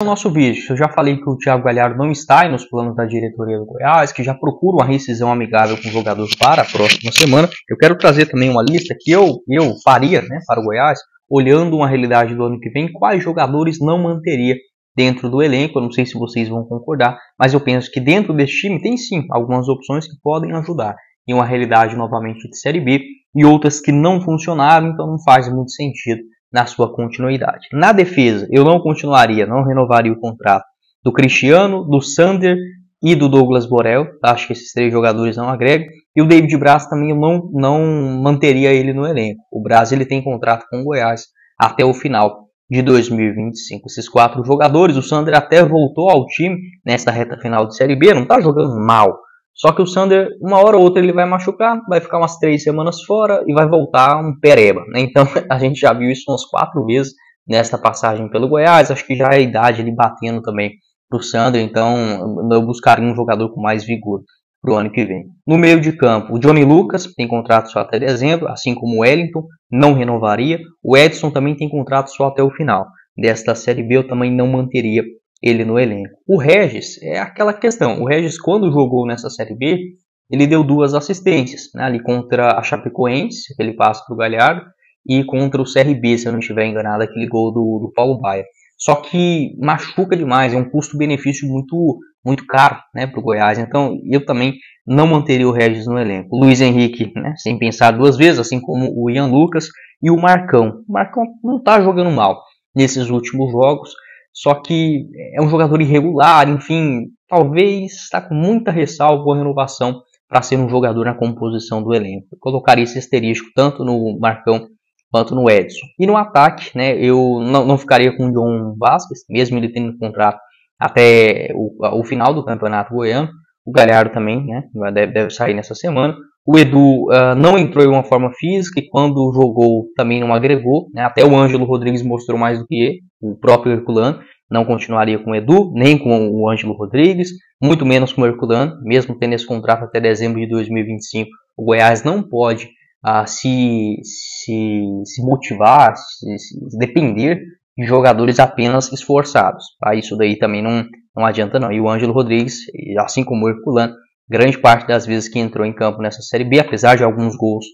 No nosso vídeo, eu já falei que o Thiago Galhardo não está aí nos planos da diretoria do Goiás, que já procura uma rescisão amigável com o jogador para a próxima semana. Eu quero trazer também uma lista que eu faria, né, para o Goiás, olhando uma realidade do ano que vem, quais jogadores não manteria dentro do elenco. Eu não sei se vocês vão concordar, mas eu penso que dentro desse time tem sim algumas opções que podem ajudar em uma realidade novamente de Série B e outras que não funcionaram, então não faz muito sentido na sua continuidade. Na defesa, eu não continuaria, não renovaria o contrato do Cristiano, do Sander e do Douglas Borel. Acho que esses três jogadores não agregam. E o David Braz também eu não manteria ele no elenco. O Braz ele tem contrato com o Goiás até o final de 2025. Esses quatro jogadores, o Sander até voltou ao time nessa reta final de Série B, não está jogando mal. Só que o Sander, uma hora ou outra, ele vai machucar, vai ficar umas 3 semanas fora e vai voltar um pereba, né? Então a gente já viu isso umas 4 vezes nesta passagem pelo Goiás. Acho que já é a idade ele batendo também para o Sander, então eu buscaria um jogador com mais vigor para o ano que vem. No meio de campo, o Johnny Lucas tem contrato só até dezembro, assim como o Wellington, não renovaria. O Edson também tem contrato só até o final desta Série B, eu também não manteria ele no elenco. O Regis é aquela questão. O Regis, quando jogou nessa Série B, ele deu 2 assistências, né, ali contra a Chapecoense, aquele passe para o Galhardo, e contra o CRB, se eu não estiver enganado, aquele gol do Paulo Baia. Só que machuca demais, é um custo-benefício muito caro, né, para o Goiás. Então eu também não manteria o Regis no elenco. O Luiz Henrique, né, sem pensar 2 vezes, assim como o Ian Lucas e o Marcão. O Marcão não está jogando mal nesses últimos jogos. Só que é um jogador irregular, enfim, talvez está com muita ressalva a renovação para ser um jogador na composição do elenco. Eu colocaria esse asterisco tanto no Marcão quanto no Edson. E no ataque, né, eu não ficaria com o John Vasquez, mesmo ele tendo contrato até o final do Campeonato Goiano. O Galhardo também, né, deve sair nessa semana. O Edu não entrou em uma forma física e quando jogou também não agregou, né? Até o Ângelo Rodrigues mostrou mais do que ele, o próprio Herculano. Não continuaria com o Edu, nem com o Ângelo Rodrigues, muito menos com o Herculano, mesmo tendo esse contrato até dezembro de 2025. O Goiás não pode se motivar, se depender de jogadores apenas esforçados. Tá? Isso daí também não adianta não. E o Ângelo Rodrigues, assim como o Herculano, grande parte das vezes que entrou em campo nessa Série B, apesar de alguns gols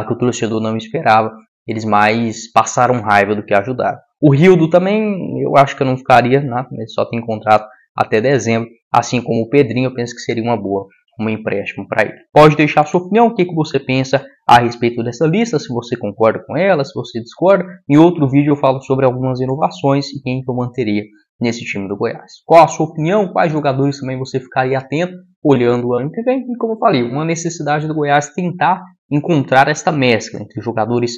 que o torcedor não esperava, eles mais passaram raiva do que ajudaram. O Rildo também, eu acho que eu não ficaria, né? Ele só tem contrato até dezembro, assim como o Pedrinho, eu penso que seria uma boa, um empréstimo para ele. Pode deixar a sua opinião, o que você pensa a respeito dessa lista, se você concorda com ela, se você discorda. Em outro vídeo eu falo sobre algumas inovações e quem que eu manteria nesse time do Goiás. Qual a sua opinião? Quais jogadores também você ficaria atento olhando o ano que vem? E como eu falei, uma necessidade do Goiás tentar encontrar esta mescla entre jogadores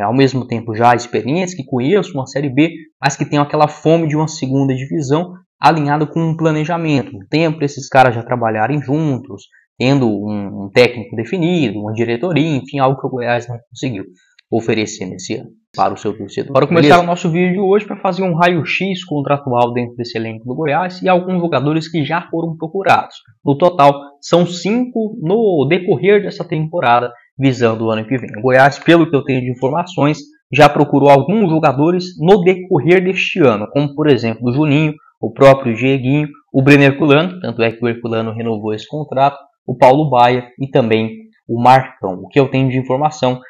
ao mesmo tempo já experientes, que conheçam uma Série B, mas que tenham aquela fome de uma segunda divisão, alinhado com um planejamento, um tempo para esses caras já trabalharem juntos, tendo um técnico definido, uma diretoria, enfim, algo que o Goiás não conseguiu oferecer nesse ano para o seu torcedor. Para começar o nosso vídeo de hoje, para fazer um raio-x contratual dentro desse elenco do Goiás e alguns jogadores que já foram procurados. No total, são 5 no decorrer dessa temporada, visando o ano que vem. O Goiás, pelo que eu tenho de informações, já procurou alguns jogadores no decorrer deste ano, como por exemplo o Juninho, o próprio Dieguinho, o Brenner Herculano, tanto é que o Herculano renovou esse contrato, o Paulo Baia e também o Marcão. O que eu tenho de informação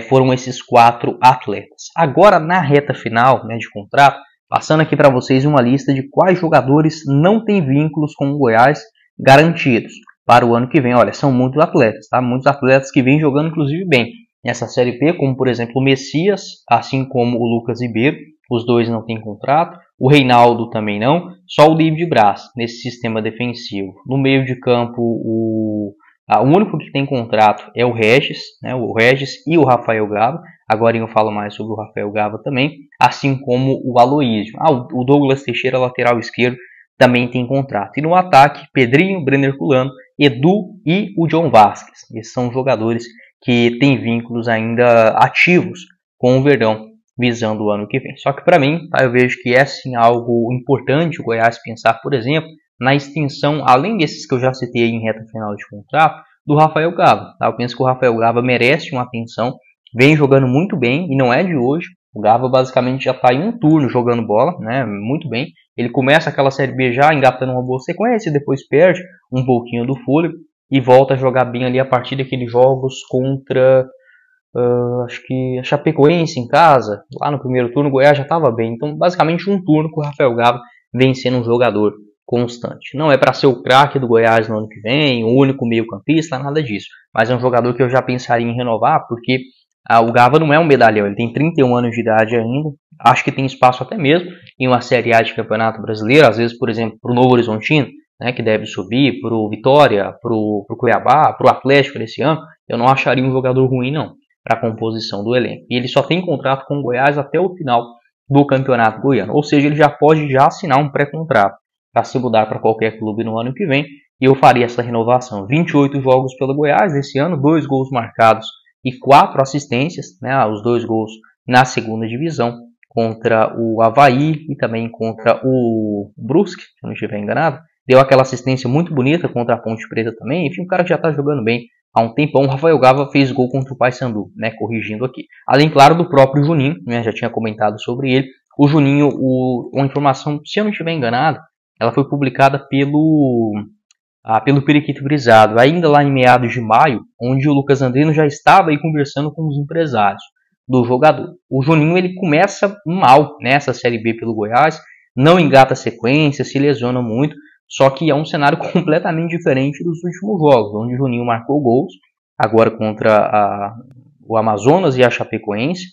foram esses 4 atletas. Agora, na reta final, né, de contrato, passando aqui para vocês uma lista de quais jogadores não têm vínculos com o Goiás garantidos para o ano que vem. Olha, são muitos atletas, tá? Muitos atletas que vêm jogando inclusive bem nessa Série B, como por exemplo o Messias, assim como o Lucas Ribeiro. Os dois não têm contrato. O Reinaldo também não. Só o David Braz nesse sistema defensivo. No meio de campo, o único que tem contrato é o Regis, né? O Regis e o Rafael Gava. Agora eu falo mais sobre o Rafael Gava também, assim como o Aloísio. O Douglas Teixeira, lateral esquerdo, também tem contrato. E no ataque, Pedrinho, Brenner Herculano, Edu e o John Vasquez. Esses são jogadores que têm vínculos ainda ativos com o Verdão, visando o ano que vem. Só que para mim, eu vejo que é sim algo importante o Goiás pensar, por exemplo, na extensão, além desses que eu já citei em reta final de contrato, do Rafael Gava. Eu penso que o Rafael Gava merece uma atenção, vem jogando muito bem e não é de hoje. O Gava basicamente já está em um turno jogando bola, né, muito bem. Ele começa aquela Série B já engatando uma boa sequência, depois perde um pouquinho do fôlego e volta a jogar bem ali a partir daqueles jogos contra, acho que a Chapecoense em casa, lá no primeiro turno o Goiás já estava bem. Então basicamente um turno com o Rafael Gava vem sendo um jogador constante. Não é para ser o craque do Goiás no ano que vem, o único meio campista, nada disso. Mas é um jogador que eu já pensaria em renovar, porque o Gava não é um medalhão, ele tem 31 anos de idade ainda. Acho que tem espaço até mesmo em uma Série A de Campeonato Brasileiro, às vezes, por exemplo, para o Novo Horizontino, né, que deve subir, para o Vitória, para o Cuiabá, para o Atlético desse ano. Eu não acharia um jogador ruim, não, para a composição do elenco. E ele só tem contrato com o Goiás até o final do Campeonato Goiano. Ou seja, ele já pode assinar um pré-contrato para se mudar para qualquer clube no ano que vem. E eu faria essa renovação. 28 jogos pelo Goiás esse ano, 2 gols marcados e 4 assistências, né, os 2 gols na segunda divisão, contra o Avaí e também contra o Brusque, se eu não estiver enganado. Deu aquela assistência muito bonita contra a Ponte Preta também. Enfim, um cara que já está jogando bem há um tempão. O Rafael Gava fez gol contra o Paysandu, né, corrigindo aqui. Além, claro, do próprio Juninho, né, já tinha comentado sobre ele. O Juninho, uma informação, se eu não estiver enganado, ela foi publicada pelo Periquito Brisado, ainda lá em meados de maio, onde o Lucas Andrino já estava aí conversando com os empresários do jogador. O Juninho ele começa mal nessa Série B pelo Goiás, não engata sequência, se lesiona muito, só que é um cenário completamente diferente dos últimos jogos, onde o Juninho marcou gols, agora contra o Amazonas e a Chapecoense,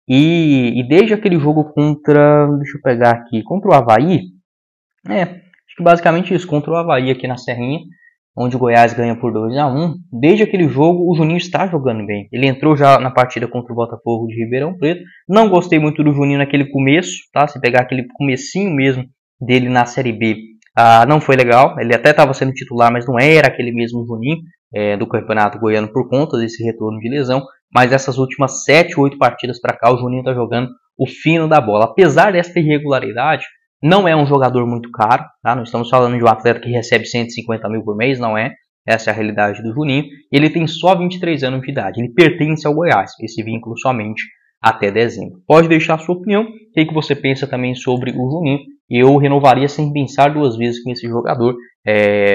e desde aquele jogo contra, deixa eu pegar aqui, contra o Avaí, acho que basicamente isso, contra o Avaí aqui na Serrinha, onde o Goiás ganha por 2-1. Desde aquele jogo, o Juninho está jogando bem. Ele entrou já na partida contra o Botafogo de Ribeirão Preto. Não gostei muito do Juninho naquele começo, tá? Se pegar aquele comecinho mesmo dele na Série B, não foi legal. Ele até estava sendo titular, mas não era aquele mesmo Juninho do Campeonato Goiano por conta desse retorno de lesão. Mas essas últimas 7, 8 partidas para cá, o Juninho está jogando o fino da bola. Apesar dessa irregularidade, não é um jogador muito caro, tá? Não estamos falando de um atleta que recebe 150 mil por mês, não é. Essa é a realidade do Juninho. Ele tem só 23 anos de idade. Ele pertence ao Goiás, esse vínculo somente até dezembro. Pode deixar a sua opinião. O que você pensa também sobre o Juninho? Eu renovaria sem pensar duas vezes com esse jogador,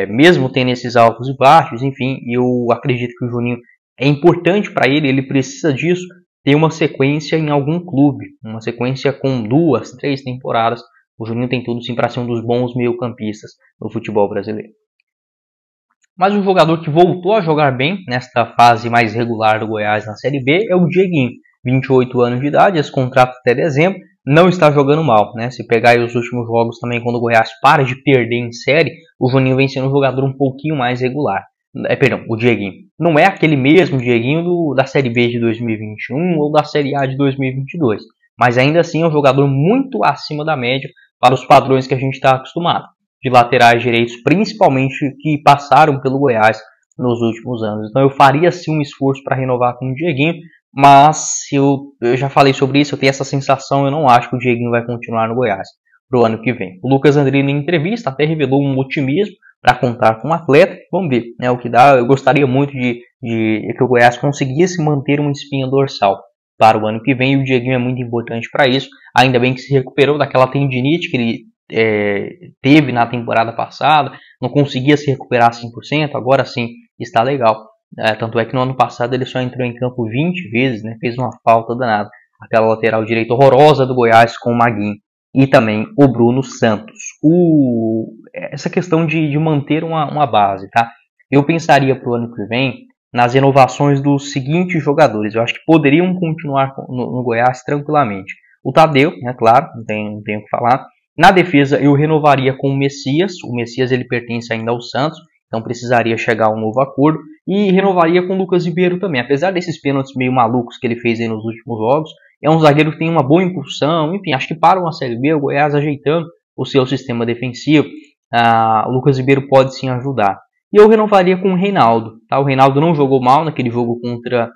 mesmo tendo esses altos e baixos. Enfim, eu acredito que o Juninho é importante para ele, ele precisa disso, ter uma sequência em algum clube, uma sequência com 2, 3 temporadas. O Juninho tem tudo sim para ser um dos bons meio-campistas no futebol brasileiro. Mas um jogador que voltou a jogar bem nesta fase mais regular do Goiás na Série B é o Dieguinho. 28 anos de idade, esse contrato até dezembro, não está jogando mal, né? Se pegar aí os últimos jogos também, quando o Goiás para de perder em série, o Juninho vem sendo um jogador um pouquinho mais regular. O Dieguinho. Não é aquele mesmo Dieguinho da Série B de 2021 ou da Série A de 2022. Mas ainda assim é um jogador muito acima da média para os padrões que a gente está acostumado, de laterais direitos, principalmente que passaram pelo Goiás nos últimos anos. Então eu faria sim um esforço para renovar com o Dieguinho, mas eu já falei sobre isso, eu tenho essa sensação, eu não acho que o Dieguinho vai continuar no Goiás para o ano que vem. O Lucas Andrino, em entrevista, até revelou um otimismo para contar com o atleta. Vamos ver, né, o que dá. Eu gostaria muito de que o Goiás conseguisse manter uma espinha dorsal para o ano que vem, e o Dieguinho é muito importante para isso. Ainda bem que se recuperou daquela tendinite que ele teve na temporada passada, não conseguia se recuperar 100%, agora sim está legal. Tanto é que no ano passado ele só entrou em campo 20 vezes, né, fez uma falta danada. Aquela lateral direita horrorosa do Goiás com o Maguinho. E também o Bruno Santos. Essa questão de manter uma base, tá? Eu pensaria para o ano que vem nas renovações dos seguintes jogadores. Eu acho que poderiam continuar no Goiás tranquilamente. O Tadeu, né, claro, não tenho o que falar. Na defesa eu renovaria com o Messias. O Messias ele pertence ainda ao Santos, então precisaria chegar a um novo acordo. E renovaria com o Lucas Ribeiro também. Apesar desses pênaltis meio malucos que ele fez aí nos últimos jogos, é um zagueiro que tem uma boa impulsão. Enfim, acho que para uma Série B, o Goiás ajeitando o seu sistema defensivo, o Lucas Ribeiro pode sim ajudar. E eu renovaria com o Reinaldo. Tá? O Reinaldo não jogou mal naquele jogo contra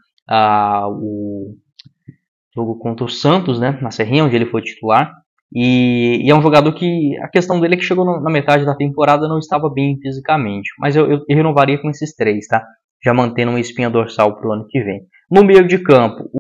o Santos, né, na Serrinha, onde ele foi titular. E é um jogador que a questão dele é que chegou na metade da temporada não estava bem fisicamente. Mas eu renovaria com esses três, tá? Já mantendo uma espinha dorsal para o ano que vem. No meio de campo,